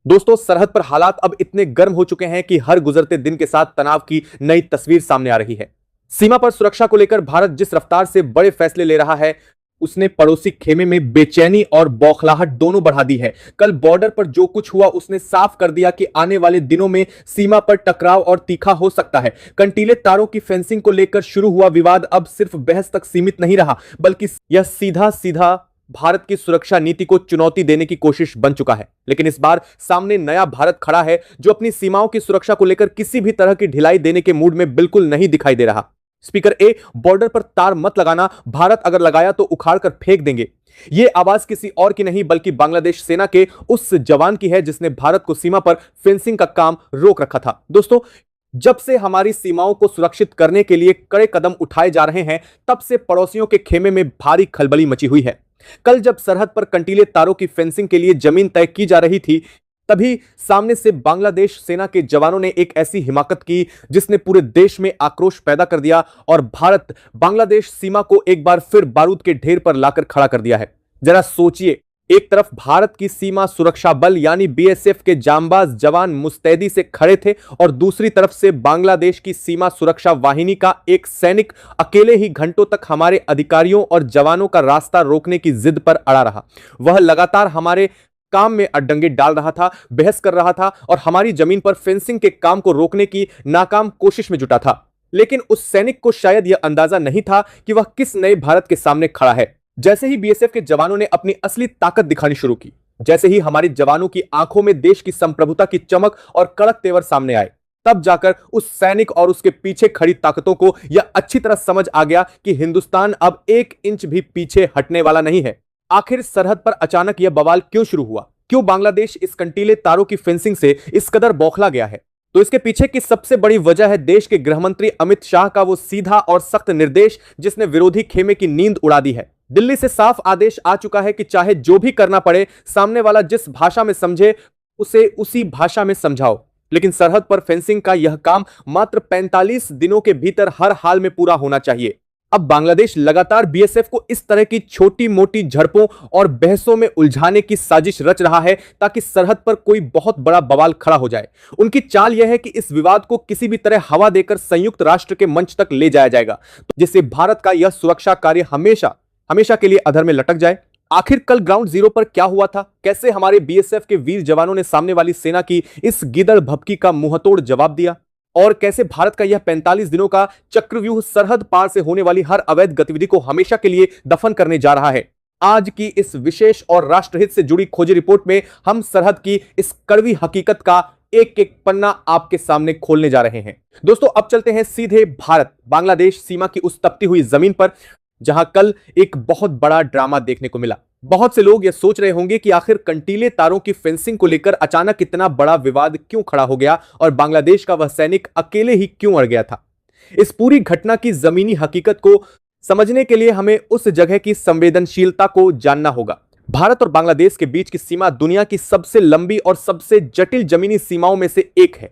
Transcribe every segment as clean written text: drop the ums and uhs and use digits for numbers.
दोस्तों, सरहद पर हालात अब इतने गर्म हो चुके हैं कि हर गुजरते दिन के साथ तनाव की नई तस्वीर सामने आ रही है। सीमा पर सुरक्षा को लेकर भारत जिस रफ्तार से बड़े फैसले ले रहा है, उसने पड़ोसी खेमे में बेचैनी और बौखलाहट दोनों बढ़ा दी है। कल बॉर्डर पर जो कुछ हुआ उसने साफ कर दिया कि आने वाले दिनों में सीमा पर टकराव और तीखा हो सकता है। कंटीले तारों की फेंसिंग को लेकर शुरू हुआ विवाद अब सिर्फ बहस तक सीमित नहीं रहा, बल्कि यह सीधा सीधा भारत की सुरक्षा नीति को चुनौती देने की कोशिश बन चुका है। लेकिन इस बार सामने नया भारत खड़ा है, जो अपनी सीमाओं की सुरक्षा को लेकर किसी भी तरह की ढिलाई देने के मूड में बिल्कुल नहीं दिखाई दे रहा। स्पीकर ए, बॉर्डर पर तार मत लगाना, भारत अगर लगाया तो उखाड़ कर फेंक देंगे। यह आवाज किसी और की नहीं बल्कि बांग्लादेश सेना के उस जवान की है जिसने भारत को सीमा पर फेंसिंग का काम रोक रखा था। दोस्तों, जब से हमारी सीमाओं को सुरक्षित करने के लिए कड़े कदम उठाए जा रहे हैं, तब से पड़ोसियों के खेमे में भारी खलबली मची हुई है। कल जब सरहद पर कंटीले तारों की फेंसिंग के लिए जमीन तय की जा रही थी, तभी सामने से बांग्लादेश सेना के जवानों ने एक ऐसी हिमाकत की जिसने पूरे देश में आक्रोश पैदा कर दिया और भारत बांग्लादेश सीमा को एक बार फिर बारूद के ढेर पर लाकर खड़ा कर दिया है। जरा सोचिए, एक तरफ भारत की सीमा सुरक्षा बल यानी बीएसएफ के जांबाज जवान मुस्तैदी से खड़े थे और दूसरी तरफ से बांग्लादेश की सीमा सुरक्षा वाहिनी का एक सैनिक अकेले ही घंटों तक हमारे अधिकारियों और जवानों का रास्ता रोकने की जिद पर अड़ा रहा। वह लगातार हमारे काम में अड्डंगे डाल रहा था, बहस कर रहा था और हमारी जमीन पर फेंसिंग के काम को रोकने की नाकाम कोशिश में जुटा था। लेकिन उस सैनिक को शायद यह अंदाजा नहीं था कि वह किस नए भारत के सामने खड़ा है। जैसे ही बीएसएफ के जवानों ने अपनी असली ताकत दिखानी शुरू की, जैसे ही हमारे जवानों की आंखों में देश की संप्रभुता की चमक और कड़क तेवर सामने आए, तब जाकर उस सैनिक और उसके पीछे खड़ी ताकतों को यह अच्छी तरह समझ आ गया कि हिंदुस्तान अब 1 इंच भी पीछे हटने वाला नहीं है। आखिर सरहद पर अचानक यह बवाल क्यों शुरू हुआ? क्यों बांग्लादेश इस कंटीले तारों की फेंसिंग से इस कदर बौखला गया है? तो इसके पीछे की सबसे बड़ी वजह है देश के गृहमंत्री अमित शाह का वो सीधा और सख्त निर्देश जिसने विरोधी खेमे की नींद उड़ा दी है। दिल्ली से साफ आदेश आ चुका है कि चाहे जो भी करना पड़े, सामने वाला जिस भाषा में समझे उसे उसी भाषा में समझाओ। लेकिन सरहद पर फेंसिंग का यह काम मात्र 45 दिनों के भीतर हर हाल में पूरा होना चाहिए। अब बांग्लादेश लगातार बीएसएफ को इस तरह की छोटी मोटी झड़पों और बहसों में उलझाने की साजिश रच रहा है ताकि सरहद पर कोई बहुत बड़ा बवाल खड़ा हो जाए। उनकी चाल यह है कि इस विवाद को किसी भी तरह हवा देकर संयुक्त राष्ट्र के मंच तक ले जाया जाएगा, जिससे भारत का यह सुरक्षा कार्य हमेशा हमेशा के लिए अधर में लटक जाए। आखिर कल ग्राउंड जीरो पर क्या हुआ था? कैसे हमारे बीएसएफ के वीर जवानों ने सामने वाली सेना की इस गिदड़ भभकी का मुंहतोड़ जवाब दिया? और कैसे भारत का यह 45 दिनों का चक्रव्यूह सरहद पार से होने वाली हर अवैध गतिविधि को हमेशा के लिए दफन करने जा रहा है? आज की इस विशेष और राष्ट्रहित से जुड़ी खोजी रिपोर्ट में हम सरहद की इस कड़वी हकीकत का एक एक पन्ना आपके सामने खोलने जा रहे हैं। दोस्तों, अब चलते हैं सीधे भारत बांग्लादेश सीमा की उस तपती हुई जमीन पर, जहां कल एक बहुत बड़ा ड्रामा देखने को मिला। बहुत से लोग यह सोच रहे होंगे कि आखिर कंटीले तारों की फेंसिंग को लेकर अचानक इतना बड़ा विवाद क्यों खड़ा हो गया और बांग्लादेश का वह सैनिक अकेले ही क्यों अड़ गया था। इस पूरी घटना की जमीनी हकीकत को समझने के लिए हमें उस जगह की संवेदनशीलता को जानना होगा। भारत और बांग्लादेश के बीच की सीमा दुनिया की सबसे लंबी और सबसे जटिल जमीनी सीमाओं में से एक है।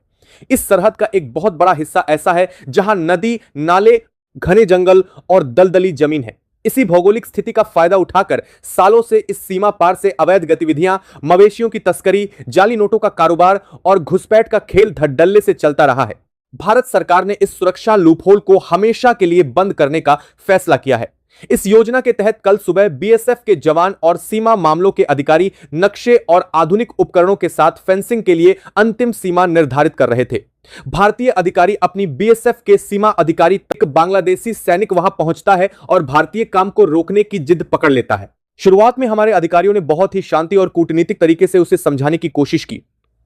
इस सरहद का एक बहुत बड़ा हिस्सा ऐसा है जहां नदी, नाले, घने जंगल और दलदली जमीन है। इसी भौगोलिक स्थिति का फायदा उठाकर सालों से इस सीमा पार से अवैध गतिविधियां, मवेशियों की तस्करी, जाली नोटों का कारोबार और घुसपैठ का खेल धड़ल्ले से चलता रहा है। भारत सरकार ने इस सुरक्षा लूपहोल को हमेशा के लिए बंद करने का फैसला किया है। इस योजना के तहत कल सुबह बीएसएफ के जवान और सीमा मामलों के अधिकारी नक्शे और आधुनिक उपकरणों के साथ फेंसिंग के लिए अंतिम सीमा निर्धारित कर रहे थे। भारतीय अधिकारी अपनी बीएसएफ के सीमा अधिकारी तक, बांग्लादेशी सैनिक वहां पहुंचता है और भारतीय काम को रोकने की जिद पकड़ लेता है। शुरुआत में हमारे अधिकारियों ने बहुत ही शांति और कूटनीतिक तरीके से उसे समझाने की कोशिश की।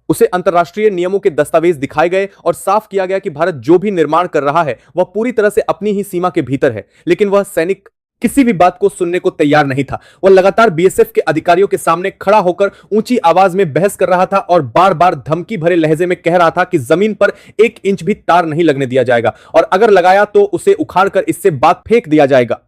उसे अंतर्राष्ट्रीय नियमों के दस्तावेज दिखाए गए और साफ किया गया कि भारत जो भी निर्माण कर रहा है वह पूरी तरह से अपनी ही सीमा के भीतर है। लेकिन वह सैनिक किसी भी बात को सुनने को तैयार नहीं था। वह लगातार बीएसएफ के अधिकारियों के सामने खड़ा होकर ऊंची आवाज में बहस कर रहा था और बार बार धमकी भरे लहजे में कह रहा था कि जमीन पर 1 इंच भी तार नहीं लगने दिया जाएगा और अगर लगाया तो उसे उखाड़कर इससे बात फेंक दिया जाएगा।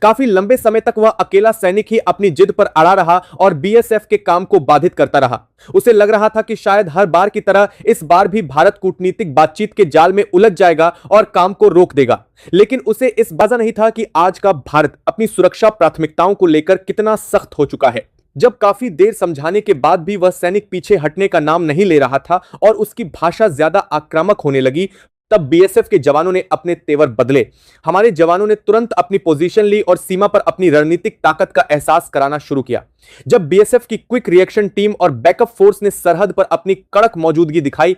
काफी लंबे समय तक वह अकेला सैनिक ही अपनी जिद पर अड़ा रहा और बीएसएफ के काम को बाधित करता रहा। उसे लग रहा था कि शायद हर बार की तरह इस बार भी भारत कूटनीतिक बातचीत के जाल में उलझ जाएगा और काम को रोक देगा। लेकिन उसे इस बाजा नहीं था कि आज का भारत अपनी सुरक्षा प्राथमिकताओं को लेकर कितना सख्त हो चुका है। जब काफी देर समझाने के बाद भी वह सैनिक पीछे हटने का नाम नहीं ले रहा था और उसकी भाषा ज्यादा आक्रामक होने लगी, तब बीएसएफ के जवानों ने अपने तेवर बदले। हमारे जवानों ने तुरंत अपनी पोजीशन ली और सीमा पर अपनी रणनीतिक ताकत का एहसास कराना शुरू किया। जब बीएसएफ की क्विक रिएक्शन टीम और बैकअप फोर्स ने सरहद पर अपनी कड़क मौजूदगी दिखाई,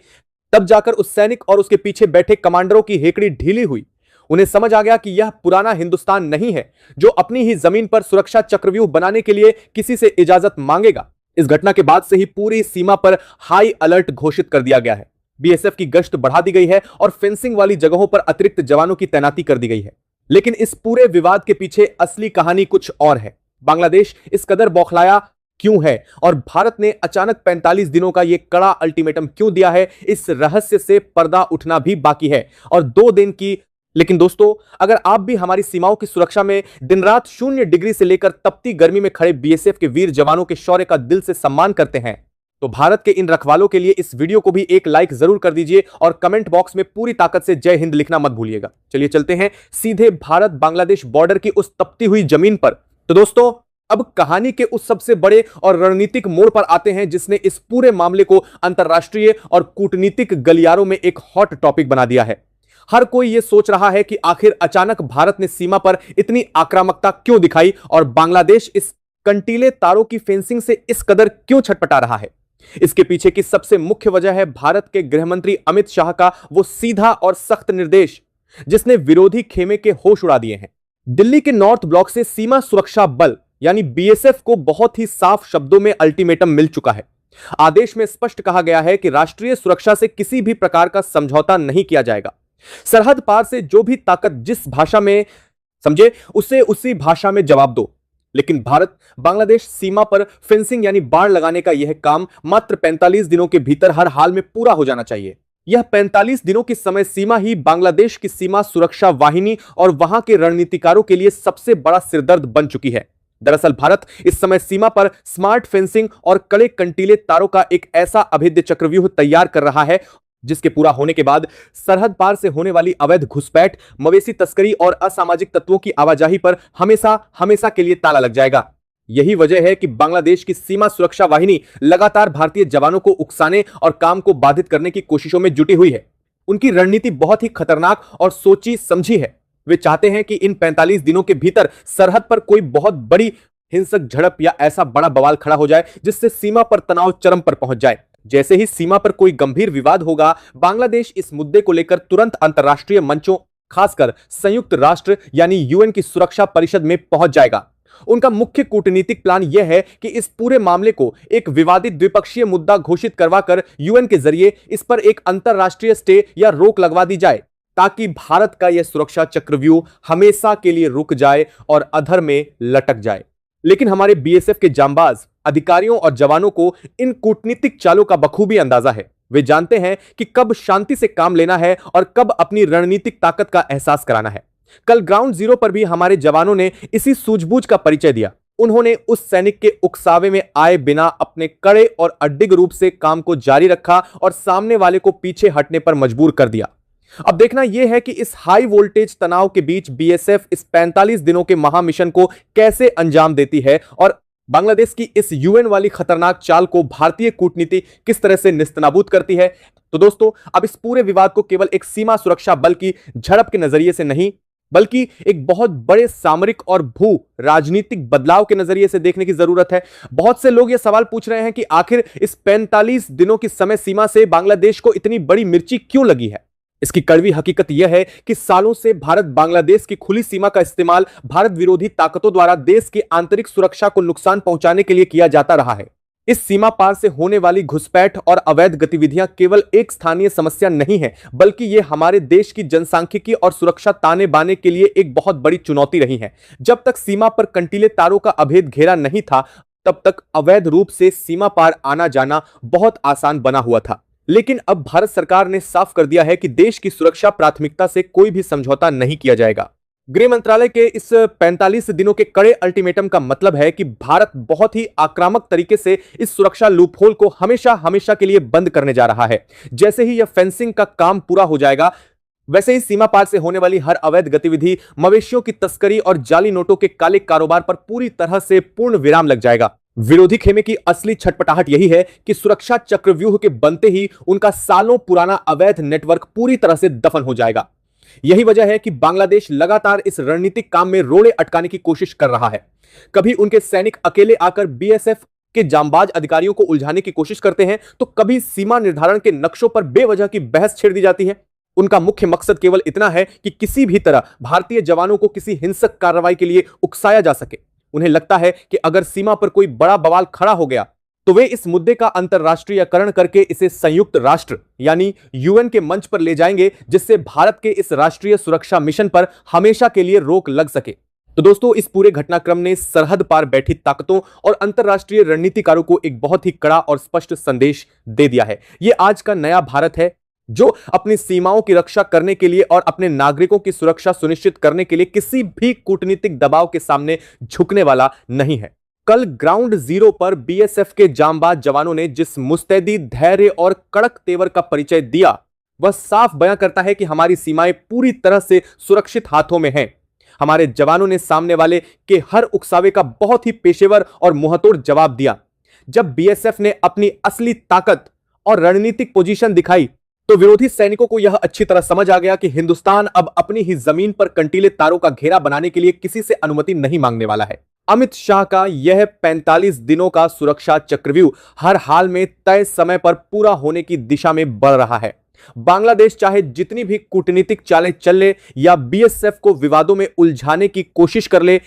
तब जाकर उस सैनिक और उसके पीछे बैठे कमांडरों की हेकड़ी ढीली हुई। उन्हें समझ आ गया कि यह पुराना हिंदुस्तान नहीं है जो अपनी ही जमीन पर सुरक्षा चक्रव्यूह बनाने के लिए किसी से इजाजत मांगेगा। इस घटना के बाद से ही पूरी सीमा पर हाई अलर्ट घोषित कर दिया गया है। बीएसएफ की गश्त बढ़ा दी गई है और फेंसिंग वाली जगहों पर अतिरिक्त जवानों की तैनाती कर दी गई है। लेकिन इस पूरे विवाद के पीछे असली कहानी कुछ और है। बांग्लादेश इस कदर बौखलाया क्यों है और भारत ने अचानक 45 दिनों का यह कड़ा अल्टीमेटम क्यों दिया है, इस रहस्य से पर्दा उठना भी बाकी है। और 2 दिन की लेकिन दोस्तों, अगर आप भी हमारी सीमाओं की सुरक्षा में दिन रात 0 डिग्री से लेकर तपती गर्मी में खड़े बीएसएफ के वीर जवानों के शौर्य का दिल से सम्मान करते हैं, तो भारत के इन रखवालों के लिए इस वीडियो को भी एक लाइक जरूर कर दीजिए और कमेंट बॉक्स में पूरी ताकत से जय हिंद लिखना मत भूलिएगा। चलिए चलते हैं सीधे भारत बांग्लादेश बॉर्डर की उस तपती हुई जमीन पर। तो दोस्तों, अब कहानी के उस सबसे बड़े और रणनीतिक मोड़ पर आते हैं जिसने इस पूरे मामले को अंतरराष्ट्रीय और कूटनीतिक गलियारों में एक हॉट टॉपिक बना दिया है। हर कोई यह सोच रहा है कि आखिर अचानक भारत ने सीमा पर इतनी आक्रामकता क्यों दिखाई और बांग्लादेश इस कंटीले तारों की फेंसिंग से इस कदर क्यों छटपटा रहा है। इसके पीछे की सबसे मुख्य वजह है भारत के गृहमंत्री अमित शाह का वो सीधा और सख्त निर्देश जिसने विरोधी खेमे के होश उड़ा दिए हैं। दिल्ली के नॉर्थ ब्लॉक से सीमा सुरक्षा बल यानी बीएसएफ को बहुत ही साफ शब्दों में अल्टीमेटम मिल चुका है। आदेश में स्पष्ट कहा गया है कि राष्ट्रीय सुरक्षा से किसी भी प्रकार का समझौता नहीं किया जाएगा। सरहद पार से जो भी ताकत जिस भाषा में समझे उसे उसी भाषा में जवाब दो। लेकिन भारत बांग्लादेश सीमा पर फेंसिंग यानी बाड़ लगाने का यह काम मात्र 45 दिनों के भीतर हर हाल में पूरा हो जाना चाहिए। यह 45 दिनों की समय सीमा ही बांग्लादेश की सीमा सुरक्षा वाहिनी और वहां के रणनीतिकारों के लिए सबसे बड़ा सिरदर्द बन चुकी है। दरअसल भारत इस समय सीमा पर स्मार्ट फेंसिंग और कड़े कंटीले तारों का एक ऐसा अभेद्य चक्रव्यूह तैयार कर रहा है जिसके पूरा होने के बाद सरहद पार से होने वाली अवैध घुसपैठ, मवेशी तस्करी और असामाजिक तत्वों की आवाजाही पर हमेशा हमेशा के लिए ताला लग जाएगा। यही वजह है कि बांग्लादेश की सीमा सुरक्षा वाहिनी लगातार भारतीय जवानों को उकसाने और काम को बाधित करने की कोशिशों में जुटी हुई है। उनकी रणनीति बहुत ही खतरनाक और सोची समझी है। वे चाहते हैं कि इन 45 दिनों के भीतर सरहद पर कोई बहुत बड़ी हिंसक झड़प या ऐसा बड़ा बवाल खड़ा हो जाए जिससे सीमा पर तनाव चरम पर पहुंच जाए। जैसे ही सीमा पर कोई गंभीर विवाद होगा, बांग्लादेश इस मुद्दे को लेकर तुरंत अंतर्राष्ट्रीय मंचों, खासकर संयुक्त राष्ट्र यानी यूएन की सुरक्षा परिषद में पहुंच जाएगा। उनका मुख्य कूटनीतिक प्लान यह है कि इस पूरे मामले को एक विवादित द्विपक्षीय मुद्दा घोषित करवाकर यूएन के जरिए इस पर एक अंतर्राष्ट्रीय स्टे या रोक लगवा दी जाए ताकि भारत का यह सुरक्षा चक्रव्यूह हमेशा के लिए रुक जाए और अधर में लटक जाए। लेकिन हमारे बीएसएफ के जांबाज अधिकारियों और जवानों को इन कूटनीतिक चालों का बखूबी अंदाजा है। वे जानते हैं कि कब शांति से काम लेना है और कब अपनी रणनीतिक ताकत का एहसास कराना है। कल ग्राउंड जीरो पर भी हमारे जवानों ने इसी सूझबूझ का परिचय दिया। उन्होंने उस सैनिक के उकसावे में आए बिना अपने कड़े और अडिग रूप से काम को जारी रखा और सामने वाले को पीछे हटने पर मजबूर कर दिया। अब देखना यह है कि इस हाई वोल्टेज तनाव के बीच बीएसएफ इस 45 दिनों के महामिशन को कैसे अंजाम देती है और बांग्लादेश की इस यूएन वाली खतरनाक चाल को भारतीय कूटनीति किस तरह से निस्तनाबूद करती है। तो दोस्तों, अब इस पूरे विवाद को केवल एक सीमा सुरक्षा बल की झड़प के नजरिए से नहीं, बल्कि एक बहुत बड़े सामरिक और भू राजनीतिक बदलाव के नजरिए से देखने की जरूरत है। बहुत से लोग यह सवाल पूछ रहे हैं कि आखिर इस 45 दिनों की समय सीमा से बांग्लादेश को इतनी बड़ी मिर्ची क्यों लगी है। इसकी कड़वी हकीकत यह है कि सालों से भारत बांग्लादेश की खुली सीमा का इस्तेमाल भारत विरोधी ताकतों द्वारा देश की आंतरिक सुरक्षा को नुकसान पहुंचाने के लिए किया जाता रहा है। इस सीमा पार से होने वाली घुसपैठ और अवैध गतिविधियां केवल एक स्थानीय समस्या नहीं है, बल्कि ये हमारे देश की जनसांख्यिकी और सुरक्षा ताने बाने के लिए एक बहुत बड़ी चुनौती रही है। जब तक सीमा पर कंटीले तारों का अभेद घेरा नहीं था, तब तक अवैध रूप से सीमा पार आना जाना बहुत आसान बना हुआ था। लेकिन अब भारत सरकार ने साफ कर दिया है कि देश की सुरक्षा प्राथमिकता से कोई भी समझौता नहीं किया जाएगा। गृह मंत्रालय के इस 45 दिनों के कड़े अल्टीमेटम का मतलब है कि भारत बहुत ही आक्रामक तरीके से इस सुरक्षा लूपहोल को हमेशा हमेशा के लिए बंद करने जा रहा है। जैसे ही यह फेंसिंग का काम पूरा हो जाएगा, वैसे ही सीमा पार से होने वाली हर अवैध गतिविधि, मवेशियों की तस्करी और जाली नोटों के काले कारोबार पर पूरी तरह से पूर्ण विराम लग जाएगा। विरोधी खेमे की असली छटपटाहट यही है कि सुरक्षा चक्रव्यूह के बनते ही उनका सालों पुराना अवैध नेटवर्क पूरी तरह से दफन हो जाएगा। यही वजह है कि बांग्लादेश लगातार इस रणनीतिक काम में रोड़े अटकाने की कोशिश कर रहा है। कभी उनके सैनिक अकेले आकर बीएसएफ के जांबाज अधिकारियों को उलझाने की कोशिश करते हैं, तो कभी सीमा निर्धारण के नक्शों पर बेवजह की बहस छेड़ दी जाती है। उनका मुख्य मकसद केवल इतना है कि किसी भी तरह भारतीय जवानों को किसी हिंसक कार्रवाई के लिए उकसाया जा सके। उन्हें लगता है कि अगर सीमा पर कोई बड़ा बवाल खड़ा हो गया तो वे इस मुद्दे का अंतर्राष्ट्रीयकरण करके इसे संयुक्त राष्ट्र यानी यूएन के मंच पर ले जाएंगे, जिससे भारत के इस राष्ट्रीय सुरक्षा मिशन पर हमेशा के लिए रोक लग सके। तो दोस्तों, इस पूरे घटनाक्रम ने सरहद पार बैठी ताकतों और अंतर्राष्ट्रीय रणनीतिकारों को एक बहुत ही कड़ा और स्पष्ट संदेश दे दिया है। यह आज का नया भारत है जो अपनी सीमाओं की रक्षा करने के लिए और अपने नागरिकों की सुरक्षा सुनिश्चित करने के लिए किसी भी कूटनीतिक दबाव के सामने झुकने वाला नहीं है। कल ग्राउंड जीरो पर बीएसएफ के जांबाज जवानों ने जिस मुस्तैदी, धैर्य और कड़क तेवर का परिचय दिया, वह साफ बयां करता है कि हमारी सीमाएं पूरी तरह से सुरक्षित हाथों में हैं। हमारे जवानों ने सामने वाले के हर उकसावे का बहुत ही पेशेवर और मुंहतोड़ जवाब दिया। जब बीएसएफ ने अपनी असली ताकत और रणनीतिक पोजीशन दिखाई तो विरोधी सैनिकों को यह अच्छी तरह समझ आ गया कि हिंदुस्तान अब अपनी ही जमीन पर कंटीले तारों का घेरा बनाने के लिए किसी से अनुमति नहीं मांगने वाला है। अमित शाह का यह 45 दिनों का सुरक्षा चक्रव्यूह हर हाल में तय समय पर पूरा होने की दिशा में बढ़ रहा है। बांग्लादेश चाहे जितनी भी कूटनीतिक चालें चल ले या बीएसएफ को विवादों में उलझाने की कोशिश कर ले,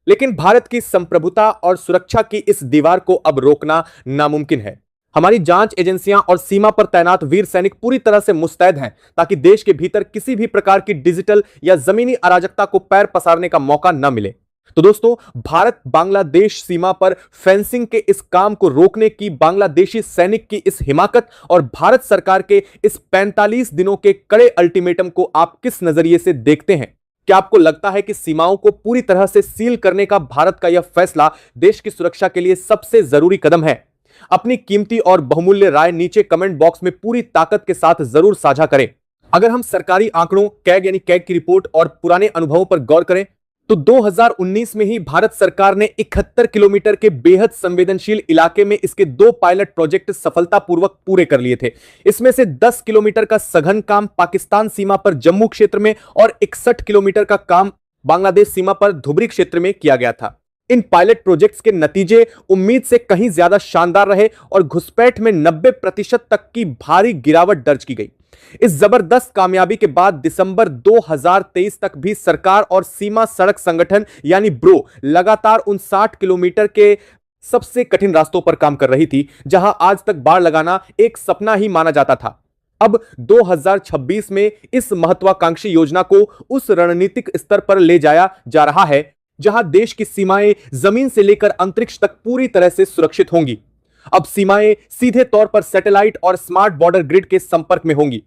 लेकिन भारत की संप्रभुता और सुरक्षा की इस दीवार को अब रोकना नामुमकिन है। हमारी जांच एजेंसियां और सीमा पर तैनात वीर सैनिक पूरी तरह से मुस्तैद हैं ताकि देश के भीतर किसी भी प्रकार की डिजिटल या जमीनी अराजकता को पैर पसारने का मौका न मिले। तो दोस्तों, भारत बांग्लादेश सीमा पर फेंसिंग के इस काम को रोकने की बांग्लादेशी सैनिक की इस हिमाकत और भारत सरकार के इस 45 दिनों के कड़े अल्टीमेटम को आप किस नजरिए से देखते हैं? क्या आपको लगता है कि सीमाओं को पूरी तरह से सील करने का भारत का यह फैसला देश की सुरक्षा के लिए सबसे जरूरी कदम है? अपनी कीमती और बहुमूल्य राय नीचे कमेंट बॉक्स में पूरी ताकत के साथ जरूर साझा करें। अगर हम सरकारी आंकड़ों, कैग यानी कैग की रिपोर्ट और पुराने अनुभवों पर गौर करें तो 2019 में ही भारत सरकार ने 71 किलोमीटर के बेहद संवेदनशील इलाके में इसके 2 पायलट प्रोजेक्ट सफलतापूर्वक पूरे कर लिए थे। इसमें से 10 किलोमीटर का सघन काम पाकिस्तान सीमा पर जम्मू क्षेत्र में और 61 किलोमीटर का काम बांग्लादेश सीमा पर धुबरी क्षेत्र में किया गया था। इन पायलट प्रोजेक्ट्स के नतीजे उम्मीद से कहीं ज्यादा शानदार रहे और घुसपैठ में 90% तक की भारी गिरावट दर्ज की गई। इस जबरदस्त कामयाबी के बाद दिसंबर 2023 तक भी सरकार और सीमा सड़क संगठन यानी ब्रो लगातार उन 60 किलोमीटर के सबसे कठिन रास्तों पर काम कर रही थी जहां आज तक बाड़ लगाना एक सपना ही माना जाता था। अब 2026 में इस महत्वाकांक्षी योजना को उस रणनीतिक स्तर पर ले जाया जा रहा है जहां देश की सीमाएं जमीन से लेकर अंतरिक्ष तक पूरी तरह से सुरक्षित होंगी। अब सीमाएं सीधे तौर पर सैटेलाइट और स्मार्ट बॉर्डर ग्रिड के संपर्क में होंगी।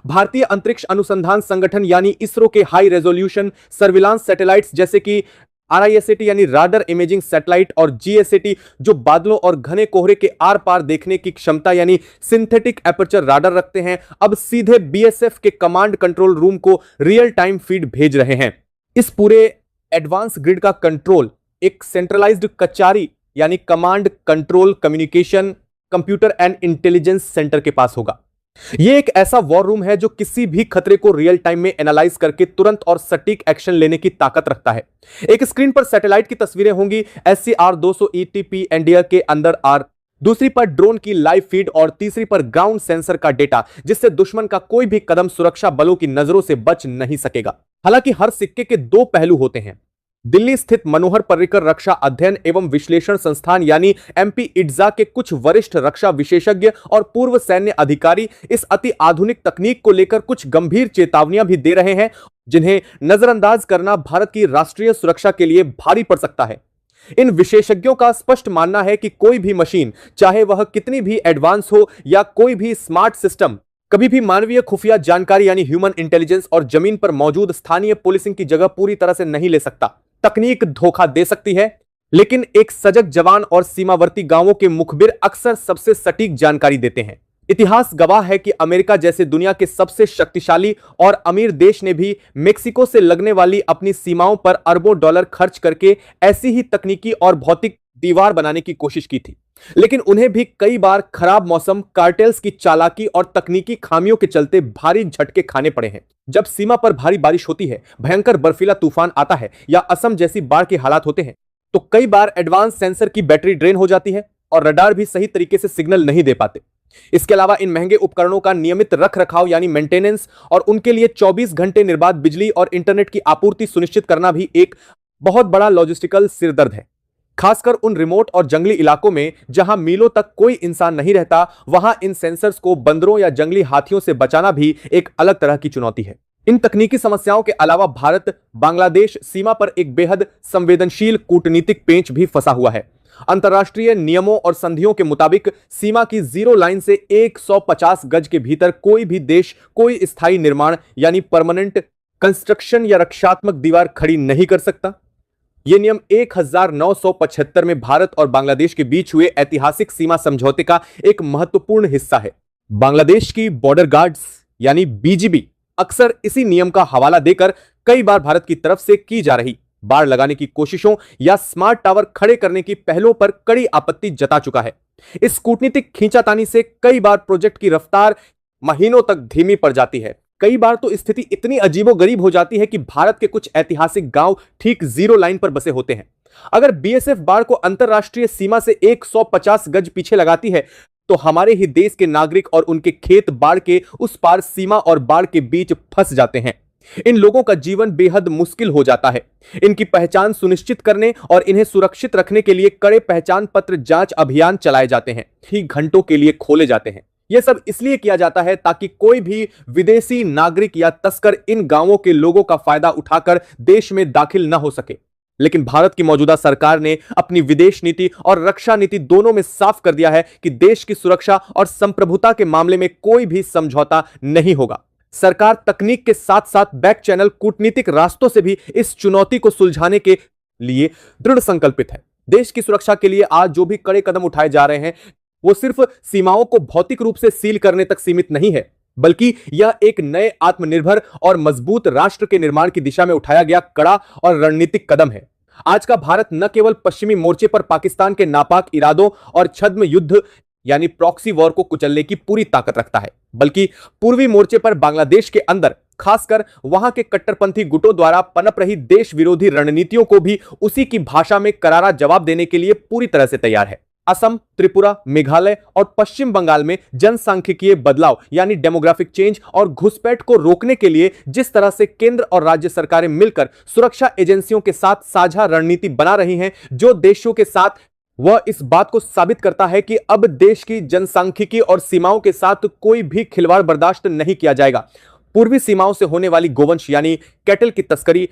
भारतीय अंतरिक्ष अनुसंधान संगठन यानी इसरो के हाई रेजोल्यूशन सर्विलांस सैटेलाइट्स जैसे कि आरआईएसएटी यानी राडर इमेजिंग सैटेलाइट और जीएसएटी जो बादलों और घने कोहरे के आर पार देखने की क्षमता यानी सिंथेटिक एपर्चर राडर रखते हैं, अब सीधे बीएसएफ के कमांड कंट्रोल रूम को रियल टाइम फीड भेज रहे हैं। इस पूरे एडवांस ग्रिड का कंट्रोल एक सेंट्रलाइज्ड कचारी यानी command control communication computer and intelligence centre के पास होगा। यह एक ऐसा वॉर रूम है जो किसी भी खतरे को रियल टाइम में एनालाइज करके तुरंत और सटीक एक्शन लेने की ताकत रखता है। एक स्क्रीन पर सैटेलाइट की तस्वीरें होंगी SCR-200 ETP एनडीआर के अंदर आर, दूसरी पर ड्रोन की लाइव फीड और तीसरी पर ग्राउंड सेंसर का डेटा, जिससे दुश्मन का कोई भी कदम सुरक्षा बलों की नजरों से बच नहीं सकेगा। हालांकि हर सिक्के के 2 पहलू होते हैं। दिल्ली स्थित मनोहर पर्रिकर रक्षा अध्ययन एवं विश्लेषण संस्थान यानी MP इट्जा के कुछ वरिष्ठ रक्षा विशेषज्ञ और पूर्व सैन्य अधिकारी इस अति आधुनिक तकनीक को लेकर कुछ गंभीर चेतावनियां भी दे रहे हैं, जिन्हें नजरअंदाज करना भारत की राष्ट्रीय सुरक्षा के लिए भारी पड़ सकता है। इन विशेषज्ञों का स्पष्ट मानना है कि कोई भी मशीन, चाहे वह कितनी भी एडवांस हो या कोई भी स्मार्ट सिस्टम, कभी भी मानवीय खुफिया जानकारी यानी ह्यूमन इंटेलिजेंस और जमीन पर मौजूद स्थानीय पुलिसिंग की जगह पूरी तरह से नहीं ले सकता। तकनीक धोखा दे सकती है, लेकिन एक सजग जवान और सीमावर्ती गांवों के मुखबिर अक्सर सबसे सटीक जानकारी देते हैं। इतिहास गवाह है कि अमेरिका जैसे दुनिया के सबसे शक्तिशाली और अमीर देश ने भी मेक्सिको से लगने वाली अपनी सीमाओं पर अरबों डॉलर खर्च करके ऐसी ही तकनीकी और भौतिक दीवार बनाने की कोशिश की थी, लेकिन उन्हें भी कई बार खराब मौसम, कार्टेल्स की चालाकी और तकनीकी खामियों के चलते भारी झटके खाने पड़े हैं। जब सीमा पर भारी बारिश होती है, भयंकर बर्फीला तूफान आता है या असम जैसी बाढ़ के हालात होते हैं, तो कई बार एडवांस सेंसर की बैटरी ड्रेन हो जाती है और रडार भी सही तरीके से सिग्नल नहीं दे पाते। इसके अलावा इन महंगे उपकरणों का नियमित रख रखाव यानी मेंटेनेंस और उनके लिए 24 घंटे निर्बाध बिजली और इंटरनेट की आपूर्ति सुनिश्चित करना भी एक बहुत बड़ा लॉजिस्टिकल सिरदर्द है। खासकर उन रिमोट और जंगली इलाकों में जहां मीलों तक कोई इंसान नहीं रहता, वहां इन सेंसर्स को बंदरों या जंगली हाथियों से बचाना भी एक अलग तरह की चुनौती है। इन तकनीकी समस्याओं के अलावा भारत बांग्लादेश सीमा पर एक बेहद संवेदनशील कूटनीतिक पेंच भी फंसा हुआ है। अंतर्राष्ट्रीय नियमों और संधियों के मुताबिक सीमा की जीरो लाइन से 150 गज के भीतर कोई भी देश कोई स्थायी निर्माण यानी परमानेंट कंस्ट्रक्शन या रक्षात्मक दीवार खड़ी नहीं कर सकता। यह नियम 1975 में भारत और बांग्लादेश के बीच हुए ऐतिहासिक सीमा समझौते का एक महत्वपूर्ण हिस्सा है। बांग्लादेश की बॉर्डर गार्ड्स यानी बीजीबी अक्सर इसी नियम का हवाला देकर कई बार भारत की तरफ से की जा रही बाड़ लगाने की कोशिशों या स्मार्ट टावर खड़े करने की पहलों पर कड़ी आपत्ति जता चुका है। इस कूटनीतिक खींचातानी से कई बार प्रोजेक्ट की रफ्तार महीनों तक धीमी पड़ जाती है। कई बार तो स्थिति इतनी अजीबोगरीब हो जाती है कि भारत के कुछ ऐतिहासिक गांव ठीक जीरो लाइन पर बसे होते हैं। अगर बीएसएफ बाड़ को अंतरराष्ट्रीय सीमा से 150 गज पीछे लगाती है, तो हमारे ही देश के नागरिक और उनके खेत बाढ़ के उस पार सीमा और बाढ़ के बीच फंस जाते हैं। इन लोगों का जीवन बेहद मुश्किल हो जाता है। इनकी पहचान सुनिश्चित करने और इन्हें सुरक्षित रखने के लिए कड़े पहचान पत्र जांच अभियान चलाए जाते हैं, ही घंटों के लिए खोले जाते हैं। यह सब इसलिए किया जाता है ताकि कोई भी विदेशी नागरिक या तस्कर इन गांवों के लोगों का फायदा उठाकर देश में दाखिल न हो सके। लेकिन भारत की मौजूदा सरकार ने अपनी विदेश नीति और रक्षा नीति दोनों में साफ कर दिया है कि देश की सुरक्षा और संप्रभुता के मामले में कोई भी समझौता नहीं होगा। सरकार तकनीक के साथ साथ बैक चैनल कूटनीतिक रास्तों से भी इस चुनौती को सुलझाने के लिए दृढ़ संकल्पित है। देश की सुरक्षा के लिए आज जो भी कड़े कदम उठाए जा रहे हैं, वो सिर्फ सीमाओं को भौतिक रूप से सील करने तक सीमित नहीं है, बल्कि यह एक नए आत्मनिर्भर और मजबूत राष्ट्र के निर्माण की दिशा में उठाया गया कड़ा और रणनीतिक कदम है। आज का भारत न केवल पश्चिमी मोर्चे पर पाकिस्तान के नापाक इरादों और छद्म युद्ध यानी प्रॉक्सी वॉर को कुचलने की पूरी ताकत रखता है, बल्कि पूर्वी मोर्चे पर बांग्लादेश के अंदर खासकर वहां के कट्टरपंथी गुटों द्वारा पनप रही देश विरोधी रणनीतियों को भी उसी की भाषा में करारा जवाब देने के लिए पूरी तरह से तैयार है। असम, त्रिपुरा, मेघालय और पश्चिम बंगाल में जनसांख्यिकीय बदलाव यानी डेमोग्राफिक चेंज और घुसपैठ को रोकने के लिए जिस तरह से केंद्र और राज्य सरकारें मिलकर सुरक्षा एजेंसियों के साथ साझा रणनीति बना रही हैं, जो देशों के साथ, वह इस बात को साबित करता है कि अब देश की जनसांख्यिकी और सीमाओं के साथ कोई भी खिलवाड़ बर्दाश्त नहीं किया जाएगा। पूर्वी सीमाओं से होने वाली गोवंश यानी कैटल की तस्करी,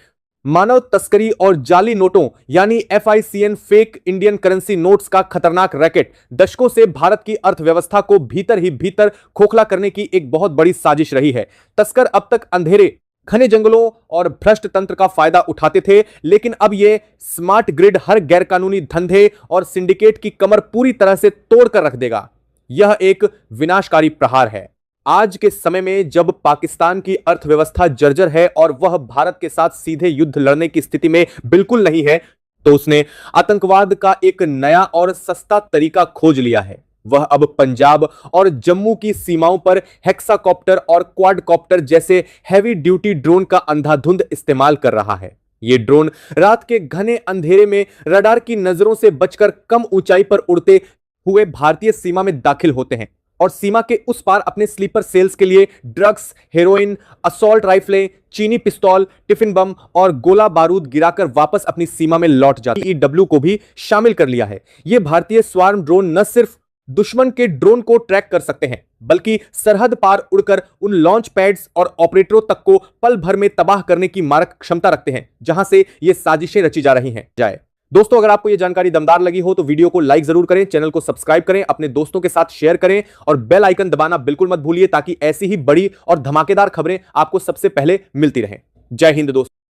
मानव तस्करी और जाली नोटों यानी FICN fake Indian currency notes का खतरनाक रैकेट दशकों से भारत की अर्थव्यवस्था को भीतर ही भीतर खोखला करने की एक बहुत बड़ी साजिश रही है। तस्कर अब तक अंधेरे, घने जंगलों और भ्रष्ट तंत्र का फायदा उठाते थे, लेकिन अब यह स्मार्ट ग्रिड हर गैरकानूनी धंधे और सिंडिकेट की कमर पूरी तरह से तोड़कर रख देगा। यह एक विनाशकारी प्रहार है। आज के समय में जब पाकिस्तान की अर्थव्यवस्था जर्जर है और वह भारत के साथ सीधे युद्ध लड़ने की स्थिति में बिल्कुल नहीं है, तो उसने आतंकवाद का एक नया और सस्ता तरीका खोज लिया है। वह अब पंजाब और जम्मू की सीमाओं पर हेक्साकॉप्टर और क्वाडकॉप्टर जैसे हैवी ड्यूटी ड्रोन का अंधाधुंध इस्तेमाल कर रहा है। ये ड्रोन रात के घने अंधेरे में रडार की नजरों से बचकर कम ऊंचाई पर उड़ते हुए भारतीय सीमा में दाखिल होते हैं और सीमा के उस पार अपने स्लीपर सेल्स के लिए ड्रग्स, हेरोइन, असॉल्ट राइफलें, चीनी पिस्तौल, टिफिन बम और गोला बारूद गिराकर वापस अपनी सीमा में लौट जाते हैं। EW को भी शामिल कर लिया है। ये भारतीय स्वार्म ड्रोन न सिर्फ दुश्मन के ड्रोन को ट्रैक कर सकते हैं, बल्कि सरहद पार उड़कर उन लॉन्च पैड्स और ऑपरेटरों तक को पल भर में तबाह करने की मारक क्षमता रखते हैं, जहां से ये साजिशें रची जा रही हैं। दोस्तों, अगर आपको यह जानकारी दमदार लगी हो तो वीडियो को लाइक जरूर करें, चैनल को सब्सक्राइब करें, अपने दोस्तों के साथ शेयर करें और बेल आइकन दबाना बिल्कुल मत भूलिए, ताकि ऐसी ही बड़ी और धमाकेदार खबरें आपको सबसे पहले मिलती रहें। जय हिंद दोस्तों।